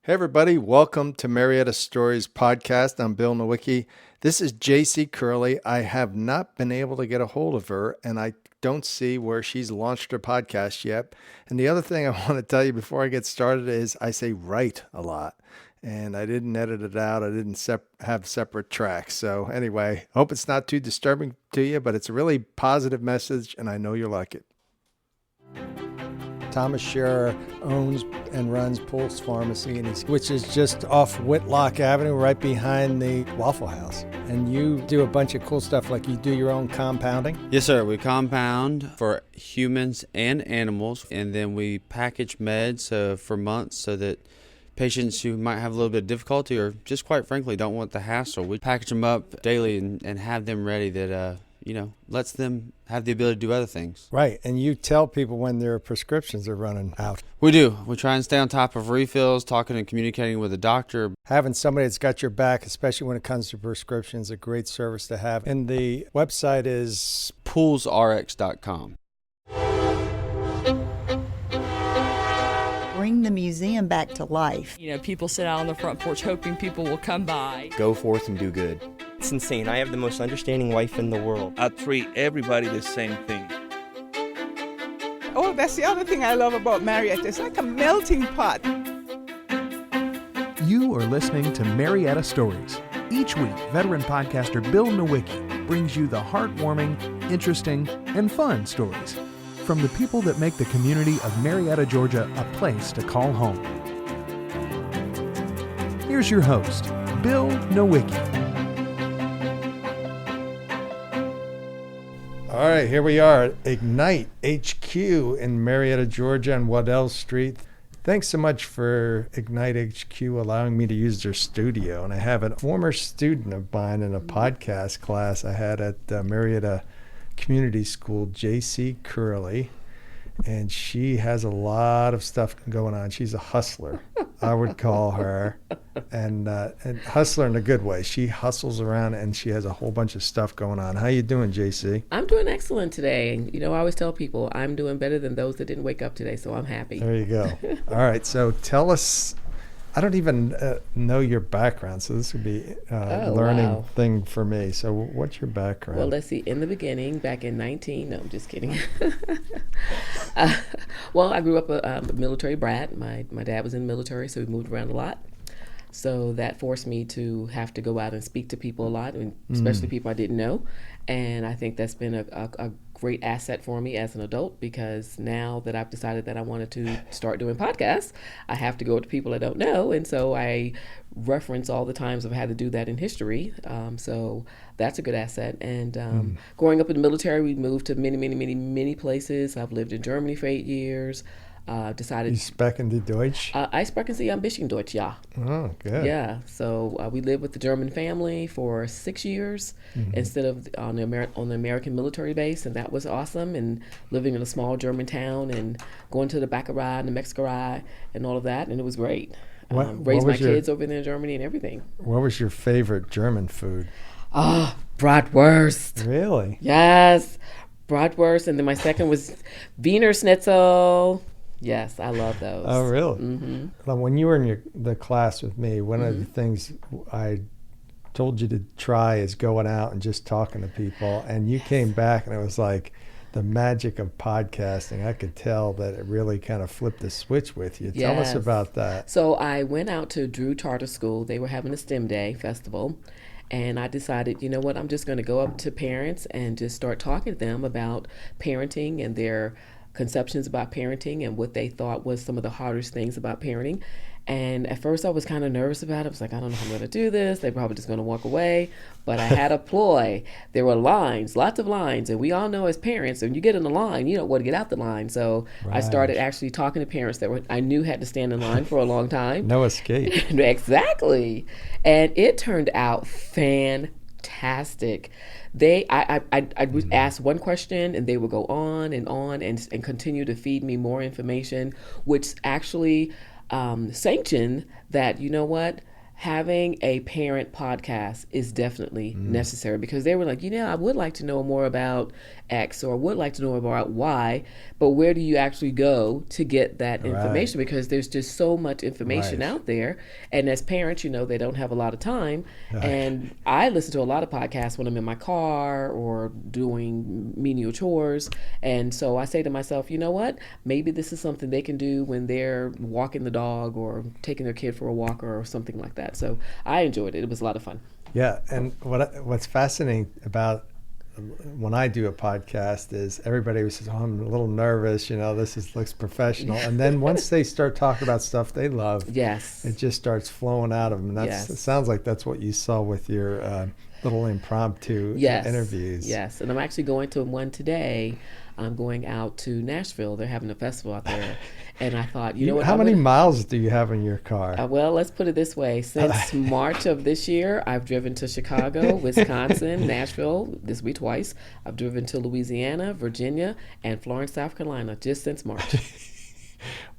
Hey everybody, welcome to Marietta Stories podcast. I'm Bill Nowicki. This is JC Curlee. I have not been able to get a hold of her, and I don't see where she's launched her podcast yet. And the other thing I want to tell you before I get started is I say right a lot, and I didn't edit it out. I didn't have separate tracks. So anyway, I hope it's not too disturbing to you, but it's a really positive message, and I know you'll like it. Thomas Scherer owns and runs Pulse Pharmacy, which is just off Whitlock Avenue, right behind the Waffle House. And you do a bunch of cool stuff, like you do your own compounding? Yes, sir. We compound for humans and animals, and then we package meds for months so that patients who might have a little bit of difficulty or just quite frankly don't want the hassle, we package them up daily and have them ready that lets them have the ability to do other things. Right, and you tell people when their prescriptions are running out. We do. We try and stay on top of refills, talking and communicating with the doctor. Having somebody that's got your back, especially when it comes to prescriptions, is a great service to have. And the website is poolsrx.com. Bring the museum back to life. You know, people sit out on the front porch hoping people will come by. Go forth and do good. It's insane. I have the most understanding wife in the world. I treat everybody the same thing. Oh, that's the other thing I love about Marietta. It's like a melting pot. You are listening to Marietta Stories. Each week, veteran podcaster Bill Nowicki brings you the heartwarming, interesting, and fun stories from the people that make the community of Marietta, Georgia, a place to call home. Here's your host, Bill Nowicki. All right, here we are at Ignite HQ in Marietta, Georgia on Waddell Street. Thanks so much for Ignite HQ allowing me to use their studio. And I have a former student of mine in a podcast class I had at Marietta Community School, JC Curlee. And she has a lot of stuff going on. She's a hustler, I would call her, and hustler in a good way. She hustles around and she has a whole bunch of stuff going on. How you doing, JC? I'm doing excellent today. You know, I always tell people I'm doing better than those that didn't wake up today, so I'm happy. There you go. All right, so tell us. I don't even know your background, so this would be a learning thing for me. So what's your background? Well, let's see. In the beginning, back in no, I'm just kidding. Well, I grew up a military brat. My dad was in the military, so we moved around a lot. So that forced me to have to go out and speak to people a lot, and especially people I didn't know. And I think that's been a great asset for me as an adult, because now that I've decided that I wanted to start doing podcasts, I have to go to people I don't know. And so I reference all the times I've had to do that in history. So that's a good asset. And growing up in the military, we moved to many places. I've lived in Germany for 8 years. Decided. You sprechen die Deutsch? I sprechen Sie ein bisschen Deutsch, ja. Oh, good. Yeah. So we lived with the German family for 6 years instead of on the American military base, and that was awesome. And living in a small German town and going to the Bäckerei and the Metzgerei and all of that, and it was great. Raised my kids over there in Germany and everything. What was your favorite German food? Bratwurst. Really? Yes, bratwurst, and then my second was Wiener Schnitzel. Yes, I love those. Oh, really? Mm-hmm. Well, when you were in the class with me, one of the things I told you to try is going out and just talking to people. And you came back, and it was like the magic of podcasting. I could tell that it really kind of flipped the switch with you. Tell us about that. So I went out to Drew Charter School. They were having a STEM Day festival. And I decided, you know what, I'm just going to go up to parents and just start talking to them about parenting and their conceptions about parenting and what they thought was some of the hardest things about parenting. And at first I was kind of nervous about it. I was like, I don't know how I'm going to do this. They're probably just going to walk away. But I had a ploy. There were lines, lots of lines. And we all know as parents, when you get in the line, you don't want to get out the line. So I started actually talking to parents that I knew had to stand in line for a long time. No escape. Exactly. And it turned out fantastic. I would ask one question and they would go on and continue to feed me more information, which actually sanctioned that, you know what, having a parent podcast is definitely necessary, because they were like, I would like to know more about X, or would like to know about Y, but where do you actually go to get that information? Because there's just so much information out there. And as parents, they don't have a lot of time. And I listen to a lot of podcasts when I'm in my car or doing menial chores. And so I say to myself, you know what? Maybe this is something they can do when they're walking the dog or taking their kid for a walk or something like that. So I enjoyed it. It was a lot of fun. Yeah, and what's fascinating about when I do a podcast is everybody says, "Oh, I'm a little nervous. Looks professional." And then once they start talking about stuff they love, it just starts flowing out of them. And it sounds like that's what you saw with your little impromptu interviews. Yes, and I'm actually going to one today. I'm going out to Nashville. They're having a festival out there. And I thought, you know what? How many miles do you have in your car? Well, let's put it this way. Since March of this year, I've driven to Chicago, Wisconsin, Nashville. This will be twice. I've driven to Louisiana, Virginia, and Florence, South Carolina, just since March.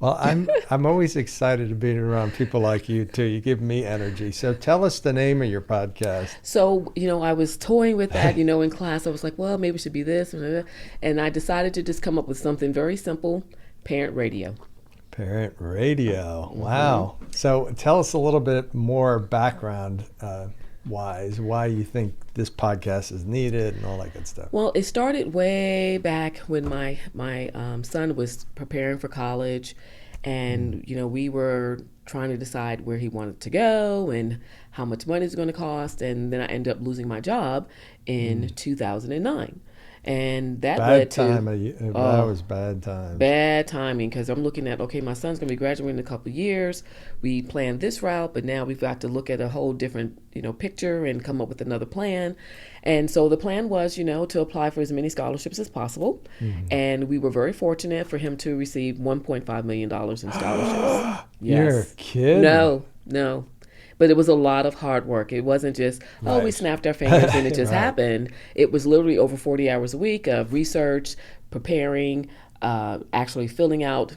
Well, I'm always excited to be around people like you too. You give me energy. So tell us the name of your podcast. So, I was toying with that, in class. I was like, well, maybe it should be this. And I decided to just come up with something very simple: Parent Radio. Parent Radio. Wow. So tell us a little bit more background wise, why you think this podcast is needed and all that good stuff. Well, it started way back when my son was preparing for college, and we were trying to decide where he wanted to go and how much money it's going to cost, and then I ended up losing my job in 2009. And that led to that was bad time. Bad timing, because I'm looking at, okay, my son's going to be graduating in a couple of years. We planned this route, but now we've got to look at a whole different, picture and come up with another plan. And so the plan was, to apply for as many scholarships as possible. And we were very fortunate for him to receive $1.5 million in scholarships. You're kidding? No. But it was a lot of hard work. It wasn't just, we snapped our fingers and it just happened. It was literally over 40 hours a week of research, preparing, actually filling out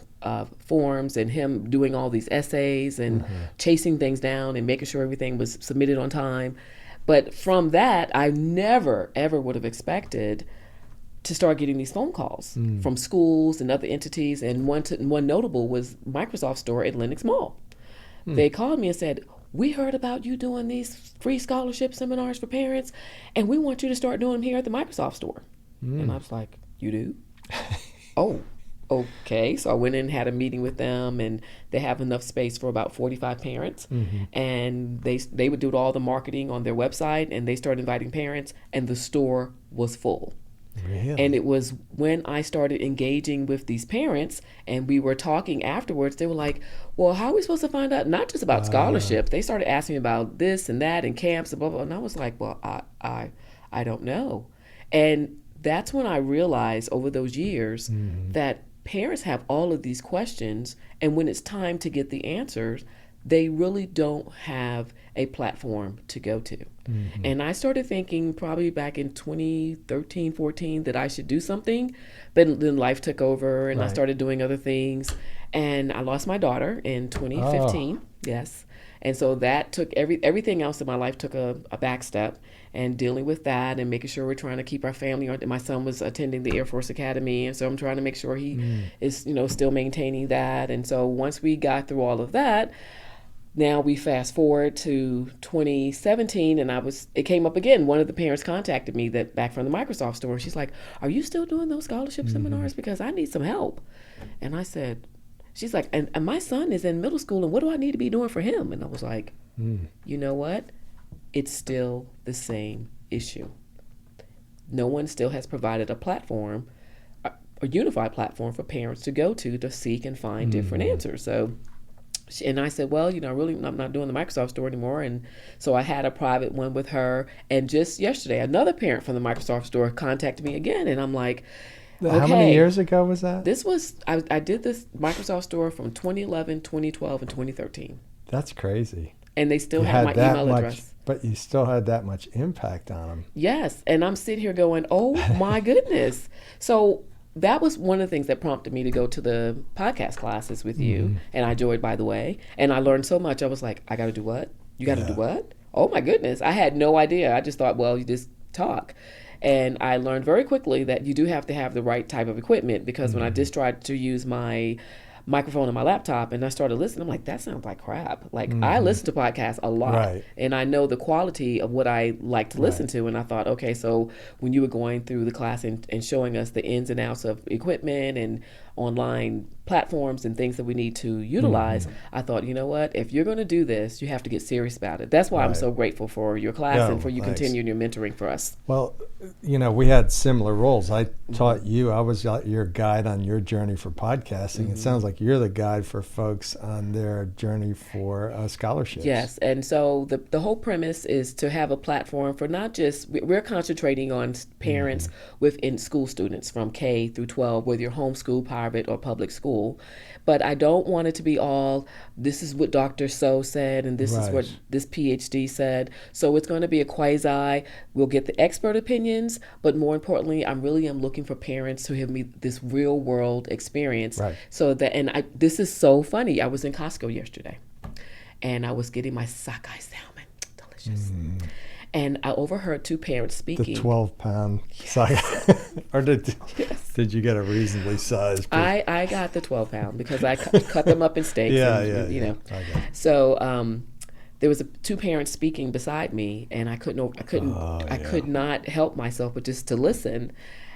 forms, and him doing all these essays and chasing things down and making sure everything was submitted on time. But from that, I never, ever would have expected to start getting these phone calls from schools and other entities. And one notable was Microsoft store at Lenox Mall. They called me and said, we heard about you doing these free scholarship seminars for parents, and we want you to start doing them here at the Microsoft store. And I was like, you do? Oh, okay. So I went in and had a meeting with them, and they have enough space for about 45 parents. And they would do all the marketing on their website, and they started inviting parents, and the store was full. Really? And it was when I started engaging with these parents and we were talking afterwards, they were like, well, how are we supposed to find out not just about scholarships? They started asking me about this and that and camps and blah, blah. And I was like, well, I don't know. And that's when I realized over those years that parents have all of these questions, and when it's time to get the answers, they really don't have a platform to go to. And I started thinking probably back in 2013, 14 that I should do something, but then life took over and I started doing other things. And I lost my daughter in 2015, yes. And so that took everything else in my life took a back step, and dealing with that and making sure we're trying to keep our family on. My son was attending the Air Force Academy, and so I'm trying to make sure he is, still maintaining that. And so once we got through all of that, now we fast forward to 2017, and it came up again. One of the parents contacted me back from the Microsoft store. She's like, are you still doing those scholarship seminars? Because I need some help. And I said, she's like, and my son is in middle school, and what do I need to be doing for him? And I was like, you know what? It's still the same issue. No one still has provided a platform, a unified platform for parents to go to seek and find different answers. So. And I said, well, I'm not doing the Microsoft store anymore. And so I had a private one with her. And just yesterday, another parent from the Microsoft store contacted me again. And I'm like, okay. How many years ago was that? This was, I did this Microsoft store from 2011, 2012, and 2013. That's crazy. And they still have my email address. But you still had that much impact on them. Yes. And I'm sitting here going, oh, my goodness. So that was one of the things that prompted me to go to the podcast classes with you. And I enjoyed, by the way. And I learned so much. I was like, I got to do what? You got to do what? Oh my goodness. I had no idea. I just thought, well, you just talk. And I learned very quickly that you do have to have the right type of equipment, because when I just tried to use my microphone on my laptop and I started listening, I'm like, that sounds like crap. Like, I listen to podcasts a lot, and I know the quality of what I like to listen to. And I thought, okay, so when you were going through the class and showing us the ins and outs of equipment and online platforms and things that we need to utilize, I thought, you know what, if you're going to do this, you have to get serious about it. That's why I'm so grateful for your class and for you continuing your mentoring for us. Well, you know, we had similar roles. I taught you, I was your guide on your journey for podcasting. It sounds like you're the guide for folks on their journey for scholarships. Yes, and so the whole premise is to have a platform for not just, we're concentrating on parents within school students from K through 12, whether you're homeschool, private, or public school. But I don't want it to be all, this is what Dr. So said, and this is what this PhD said. So it's going to be a quasi, we'll get the expert opinions, but more importantly, I really am looking for parents who have me this real world experience. So that, and this is so funny. I was in Costco yesterday, and I was getting my sockeye salmon, delicious. And I overheard two parents speaking. The 12-pound sockeye. Or did you get a reasonably sized piece? I got the 12-pound because I cut them up in steaks. You know. Okay. So there was two parents speaking beside me, and I could not help myself but just to listen.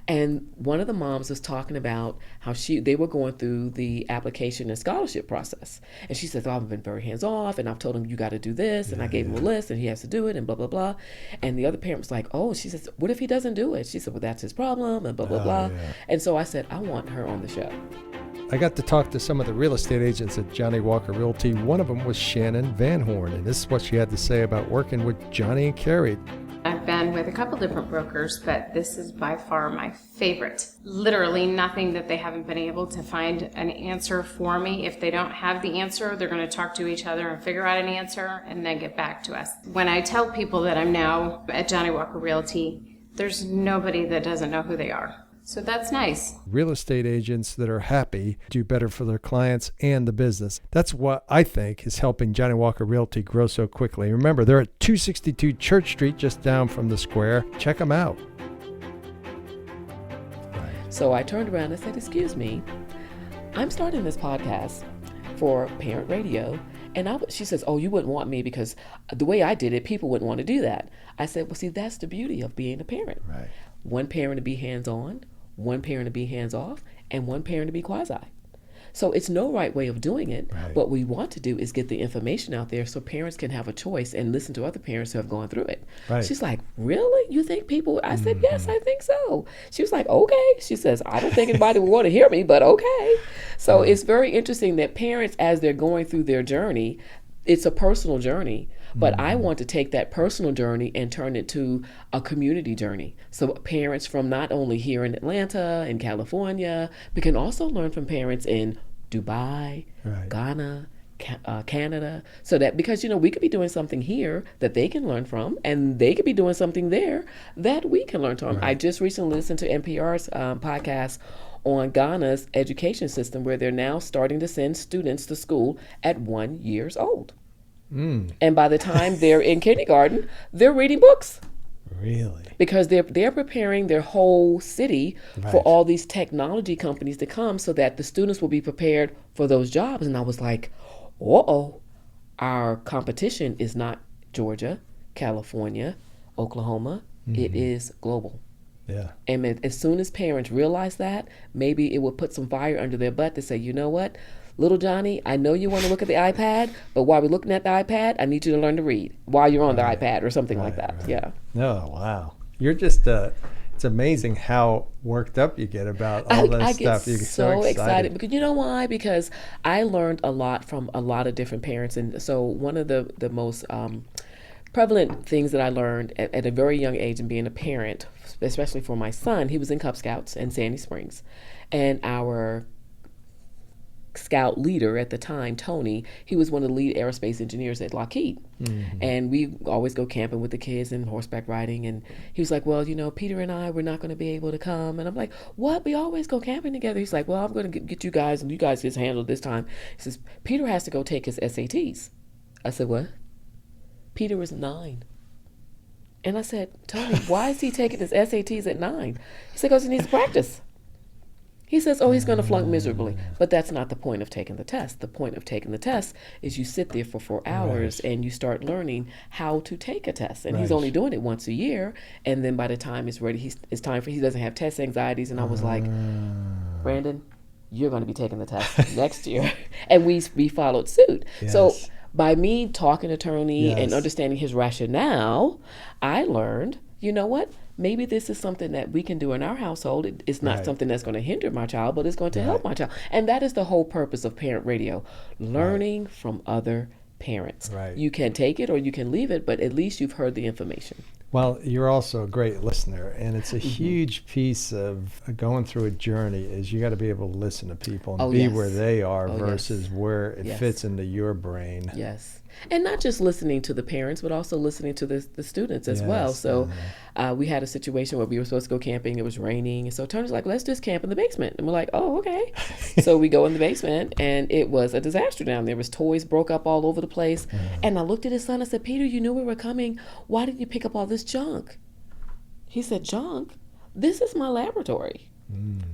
And one of the moms was talking about how they were going through the application and scholarship process. And she said, I've been very hands off, and I've told him, you got to do this. And I gave him a list, and he has to do it, and blah, blah, blah. And the other parent was like, oh, she says, what if he doesn't do it? She said, well, that's his problem, and blah, blah, blah. Yeah. And so I said, I want her on the show. I got to talk to some of the real estate agents at Johnny Walker Realty. One of them was Shannon Van Horn, and this is what she had to say about working with Johnny and Carrie. I've been with a couple different brokers, but this is by far my favorite. Literally nothing that they haven't been able to find an answer for me. If they don't have the answer, they're going to talk to each other and figure out an answer and then get back to us. When I tell people that I'm now at Johnny Walker Realty, there's nobody that doesn't know who they are. So that's nice. Real estate agents that are happy do better for their clients and the business. That's what I think is helping Johnny Walker Realty grow so quickly. Remember, they're at 262 Church Street, just down from the square. Check them out. So I turned around and said, excuse me, I'm starting this podcast for parent radio. And she says, oh, you wouldn't want me because the way I did it, people wouldn't want to do that. I said, well, see, that's the beauty of being a parent. Right. One parent to be hands-on, one parent to be hands-off, and one parent to be quasi. So it's no right way of doing it. Right. What we want to do is get the information out there so parents can have a choice and listen to other parents who have gone through it. Right. She's like, really? You think people? I said, yes, I think so. She was like, okay. She says, I don't think anybody would want to hear me, but okay. So it's very interesting that parents, as they're going through their journey, it's a personal journey. But I want to take that personal journey and turn it to a community journey. So parents from not only here in Atlanta and California, but can also learn from parents in Dubai, Ghana, Canada. So that, because, we could be doing something here that they can learn from, and they could be doing something there that we can learn from. I just recently listened to NPR's podcast on Ghana's education system, where they're now starting to send students to school at 1 year old. And by the time they're in kindergarten, they're reading books. Really? Because they're preparing their whole city for all these technology companies to come, so that the students will be prepared for those jobs. And I was like, our competition is not Georgia, California, Oklahoma. It is global. Yeah. And as soon as parents realize that, maybe it will put some fire under their butt to say, you know what? Little Johnny, I know you want to look at the iPad, but while we're looking at the iPad, I need you to learn to read while you're on the iPad or something like that. Yeah. Oh, wow. You're just, it's amazing how worked up you get about all this stuff. I get so excited because, you know why? Because I learned a lot from a lot of different parents. And so one of the most prevalent things that I learned at a very young age, and being a parent, especially for my son, he was in Cub Scouts in Sandy Springs. And our scout leader at the time, Tony, he was one of the lead aerospace engineers at Lockheed. And we always go camping with the kids and horseback riding. And he was like, well, Peter and I, we're not going to be able to come. And I'm like, what? We always go camping together. He's like, well, I'm going to get you guys, and you guys just handle this time. He says, Peter has to go take his SATs. I said, what? Peter was 9. And I said, Tony, why is he taking his SATs at 9? He said, because he needs to practice. He says, oh, he's going to flunk miserably. But that's not the point of taking the test. The point of taking the test is you sit there for 4 hours and you start learning how to take a test. And he's only doing it once a year. And then by the time it's ready, it's time for, he doesn't have test anxieties. And I was like, Brandon, you're going to be taking the test next year. And we followed suit. Yes. So by me talking to Tony and understanding his rationale, I learned, you know what? Maybe this is something that we can do in our household. It's not something that's going to hinder my child, but it's going to help my child. And that is the whole purpose of Parent Radio, learning from other parents. Right. You can take it or you can leave it, but at least you've heard the information. Well, you're also a great listener, and it's a huge piece of going through a journey is you got to be able to listen to people and be where they are versus where it fits into your brain. Yes. And not just listening to the parents, but also listening to the students as well. So we had a situation where we were supposed to go camping. It was raining. And so Tony's like, let's just camp in the basement. And we're like, oh, okay. So we go in the basement, and it was a disaster down there. Toys broke up all over the place. And I looked at his son and said, Peter, you knew we were coming. Why did you pick up all this junk? He said, junk? This is my laboratory.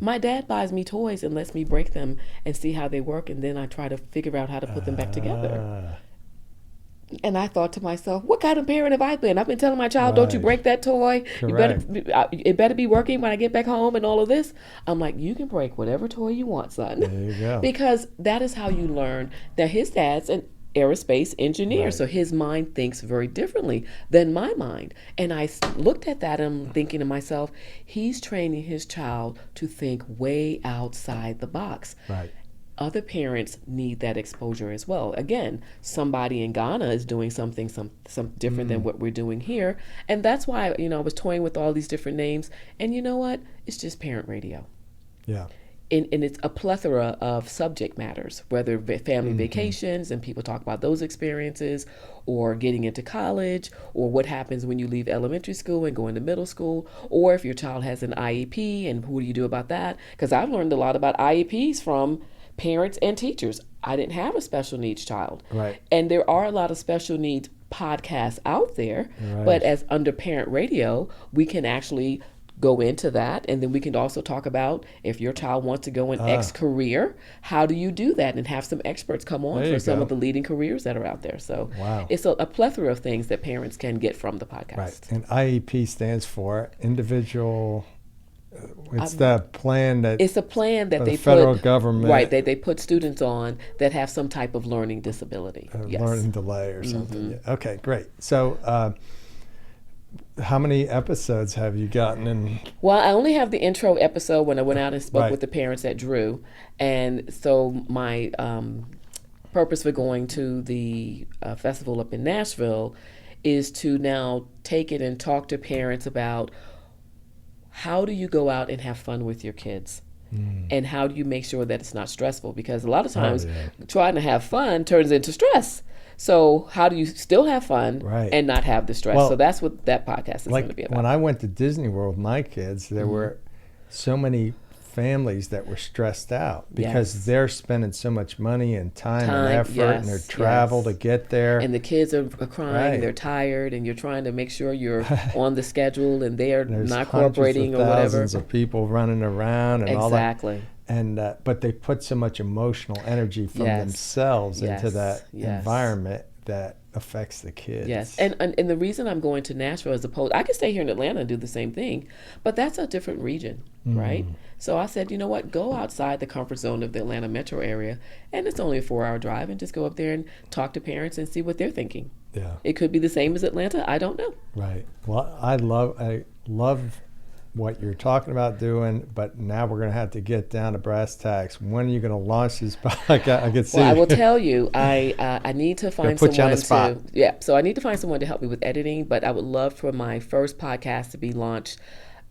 My dad buys me toys and lets me break them and see how they work. And then I try to figure out how to put them back together. And I thought to myself, what kind of parent have I been? I've been telling my child, don't you break that toy. It better be working when I get back home and all of this. I'm like, you can break whatever toy you want, son. There you go. Because that is how you learn that his dad's an aerospace engineer. So his mind thinks very differently than my mind. And I looked at that and I'm thinking to myself, he's training his child to think way outside the box. Right. Other parents need that exposure as well. Again, somebody in Ghana is doing something some different than what we're doing here. And that's why, I was toying with all these different names. And you know what? It's just Parent Radio. Yeah. And it's a plethora of subject matters, whether family vacations and people talk about those experiences, or getting into college, or what happens when you leave elementary school and go into middle school, or if your child has an IEP and what do you do about that? Because I've learned a lot about IEPs from parents and teachers. I didn't have a special needs child. Right. And there are a lot of special needs podcasts out there, but as under Parent Radio, we can actually go into that, and then we can also talk about if your child wants to go in X career, how do you do that, and have some experts come on for some of the leading careers that are out there. So it's a plethora of things that parents can get from the podcast. Right. And IEP stands for individual. It's the plan that it's a plan that the federal government they put students on that have some type of learning disability, learning delay or something. Yeah. Okay, great. So how many episodes have you gotten in? Well, I only have the intro episode when I went out and spoke with the parents at Drew. And so my purpose for going to the festival up in Nashville is to now take it and talk to parents about how do you go out and have fun with your kids? And how do you make sure that it's not stressful? Because a lot of times trying to have fun turns into stress. So how do you still have fun and not have the stress? So that's what that podcast is going to be about. When I went to Disney World with my kids, there were so many families that were stressed out because they're spending so much money and time and effort and their travel to get there. And the kids are crying and they're tired, and you're trying to make sure you're on the schedule, and they're not cooperating or whatever. Thousands of people running around and all that. And but they put so much emotional energy from themselves into that environment that affects the kids. Yes, and the reason I'm going to Nashville as opposed, I could stay here in Atlanta and do the same thing, but that's a different region, right? So I said, you know what, go outside the comfort zone of the Atlanta metro area, and it's only a 4-hour drive, and just go up there and talk to parents and see what they're thinking. Yeah, it could be the same as Atlanta. I don't know. Right. Well, I love what you're talking about doing, but now we're going to have to get down to brass tacks. When are you going to launch this podcast? I can see. Well, I will tell you, I need to find someone you on the spot. So I need to find someone to help me with editing, but I would love for my first podcast to be launched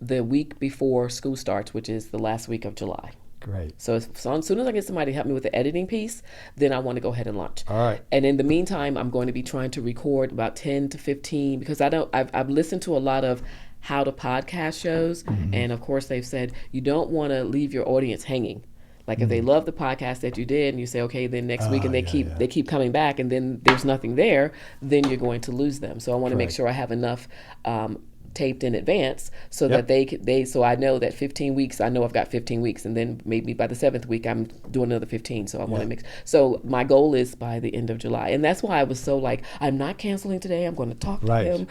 the week before school starts, which is the last week of July. Great. So as soon as I get somebody to help me with the editing piece, then I want to go ahead and launch. All right. And in the meantime, I'm going to be trying to record about 10 to 15 because I've listened to a lot of how to podcast shows, and of course they've said you don't want to leave your audience hanging. Like if they love the podcast that you did and you say, okay, then next week, and they keep coming back, and then there's nothing there, then you're going to lose them. So I want to make sure I have enough taped in advance so that so I know that 15 weeks, I know I've got 15 weeks, and then maybe by the 7th week I'm doing another 15. So I want to mix. So my goal is by the end of July, and that's why I was so like, I'm not canceling today. I'm going to talk to him.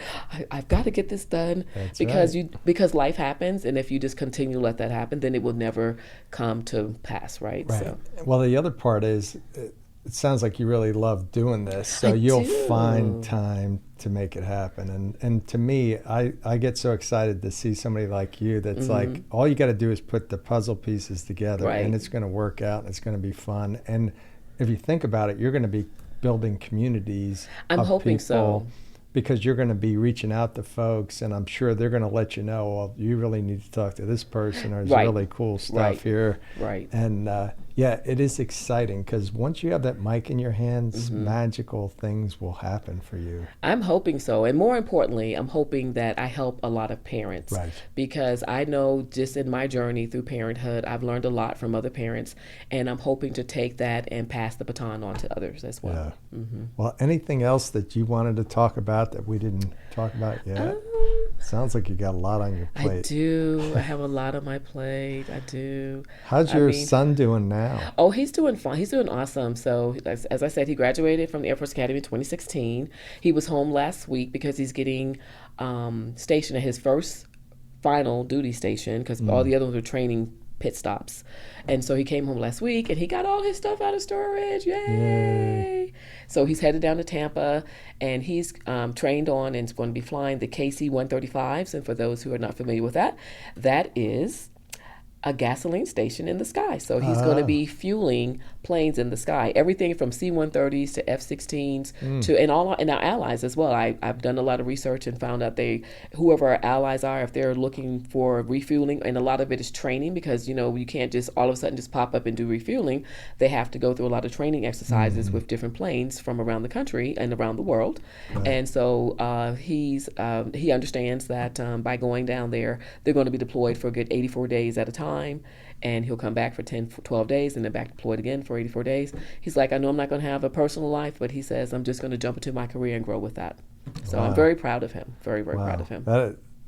I've got to get this done because life happens, and if you just continue to let that happen, then it will never come to pass, right? So. Well, the other part is, it sounds like you really love doing this, so you'll find time to make it happen. And to me, I get so excited to see somebody like you that's like, all you got to do is put the puzzle pieces together, and it's going to work out, and it's going to be fun. And if you think about it, you're going to be building communities of hoping people, so. because you're going to be reaching out to folks, and I'm sure they're going to let you know, well, you really need to talk to this person, or there's really cool stuff here. Right. And yeah, it is exciting, because once you have that mic in your hands, magical things will happen for you. I'm hoping so. And more importantly, I'm hoping that I help a lot of parents. Right. Because I know just in my journey through parenthood, I've learned a lot from other parents, and I'm hoping to take that and pass the baton on to others as well. Yeah. Well, anything else that you wanted to talk about that we didn't talk about yet? Sounds like you got a lot on your plate. I do. I have a lot on my plate. I do. How's your son doing now? Oh, he's doing fine. He's doing awesome. So, as I said, he graduated from the Air Force Academy in 2016. He was home last week because he's getting stationed at his first final duty station, because all the other ones were training pit stops. And so he came home last week, and he got all his stuff out of storage. Yay! So he's headed down to Tampa, and he's trained on and is going to be flying the KC-135s. And for those who are not familiar with that, that is a gasoline station in the sky. So he's going to be fueling planes in the sky, everything from C-130s to F-16s to and our allies as well. I've done a lot of research and found out whoever our allies are, if they're looking for refueling, and a lot of it is training, because you can't just all of a sudden just pop up and do refueling. They have to go through a lot of training exercises with different planes from around the country and around the world. Right. And so he understands that by going down there, they're going to be deployed for a good 84 days at a time. And he'll come back for 10, 12 days and then back deployed again for 84 days. He's like, I know I'm not going to have a personal life, but he says, I'm just going to jump into my career and grow with that. So I'm very proud of him, very, very proud of him.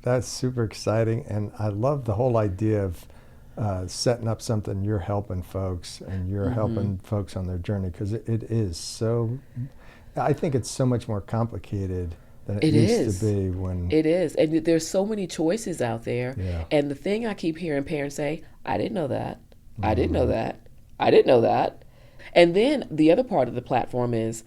That's super exciting. And I love the whole idea of setting up something you're helping folks, and you're helping folks on their journey, because it is so, I think it's so much more complicated than it used to be when... It is. And there's so many choices out there. Yeah. And the thing I keep hearing parents say, I didn't know that. I didn't know that. I didn't know that. And then the other part of the platform is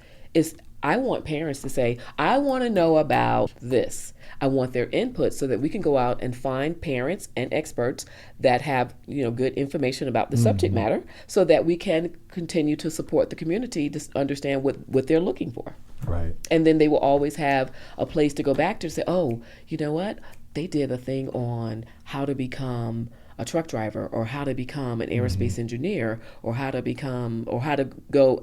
I want parents to say, I want to know about this. I want their input so that we can go out and find parents and experts that have, good information about the subject matter, so that we can continue to support the community to understand what they're looking for. Right. And then they will always have a place to go back to say, oh, you know what? They did a thing on how to become a truck driver, or how to become an aerospace engineer, or how to go.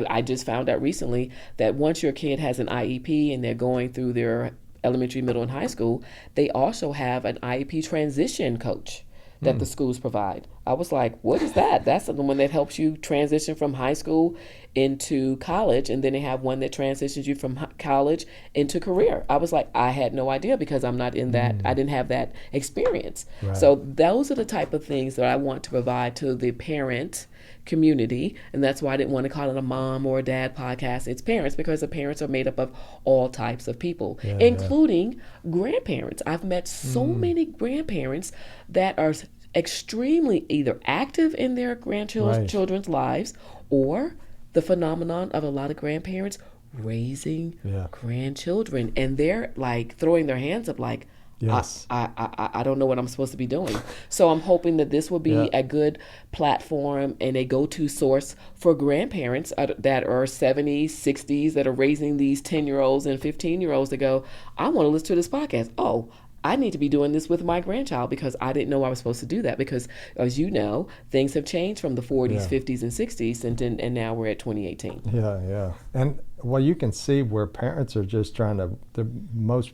I just found out recently that once your kid has an IEP and they're going through their elementary, middle, and high school, they also have an IEP transition coach that the schools provide. I was like, what is that? That's the one that helps you transition from high school into college, and then they have one that transitions you from college into career. I was like, I had no idea, because I'm not in that, I didn't have that experience. Right. So those are the type of things that I want to provide to the parent community, and that's why I didn't want to call it a mom or a dad podcast. It's parents, because the parents are made up of all types of people, including grandparents. I've met so many grandparents that are extremely either active in their grandchildren's lives, or the phenomenon of a lot of grandparents raising grandchildren, and they're like throwing their hands up like, yes, I don't know what I'm supposed to be doing. So I'm hoping that this will be a good platform and a go-to source for grandparents that are 70s, 60s, that are raising these 10-year-olds and 15-year-olds to go, I want to listen to this podcast. Oh, I need to be doing this with my grandchild, because I didn't know I was supposed to do that, because, as you know, things have changed from the 40s, 50s, and 60s, and now we're at 2018. Yeah. And, well, you can see where parents are just trying to, the most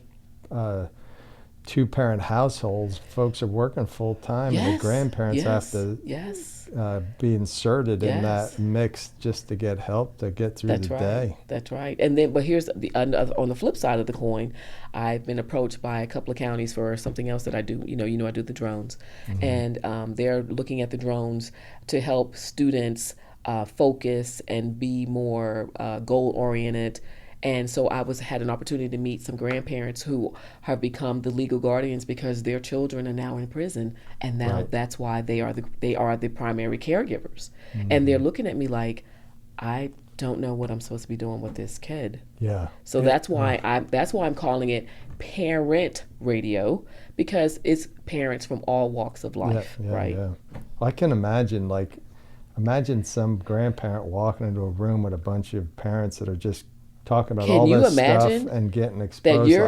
two-parent households, folks are working full-time, and the grandparents have to be inserted in that mix just to get help to get through the day. That's right. And then, but here's on the flip side of the coin, I've been approached by a couple of counties for something else that I do. You know, I do the drones, and they're looking at the drones to help students focus and be more goal-oriented. And so I had an opportunity to meet some grandparents who have become the legal guardians because their children are now in prison, and now that's why they are the primary caregivers. And they're looking at me like, I don't know what I'm supposed to be doing with this kid. Yeah. So that's why I'm calling it parent radio, because it's parents from all walks of life, right? Yeah. Well, I can imagine some grandparent walking into a room with a bunch of parents that are just talking about all this stuff and getting exposed. That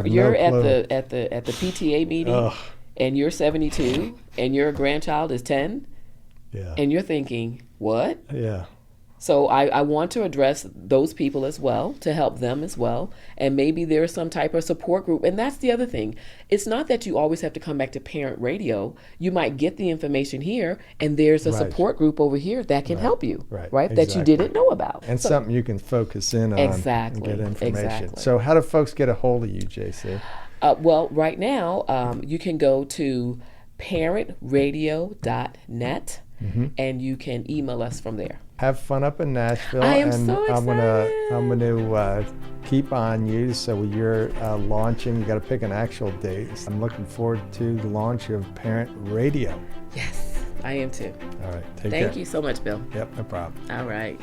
you're at the PTA meeting and you're 72 and your grandchild is 10, and you're thinking, what? Yeah. So I want to address those people as well, to help them as well. And maybe there's some type of support group. And that's the other thing. It's not that you always have to come back to parent radio. You might get the information here, and there's a support group over here that can help you, right? That you didn't know about. And something you can focus in on and get information. Exactly. So how do folks get a hold of you, JC? Well, right now, you can go to parentradio.net, and you can email us from there. Have fun up in Nashville. I am so excited. I'm gonna keep on you. So you're launching. You got to pick an actual date. I'm looking forward to the launch of Parent Radio. Yes, I am too. All right. Take care. Thank you so much, Bill. Yep, no problem. All right.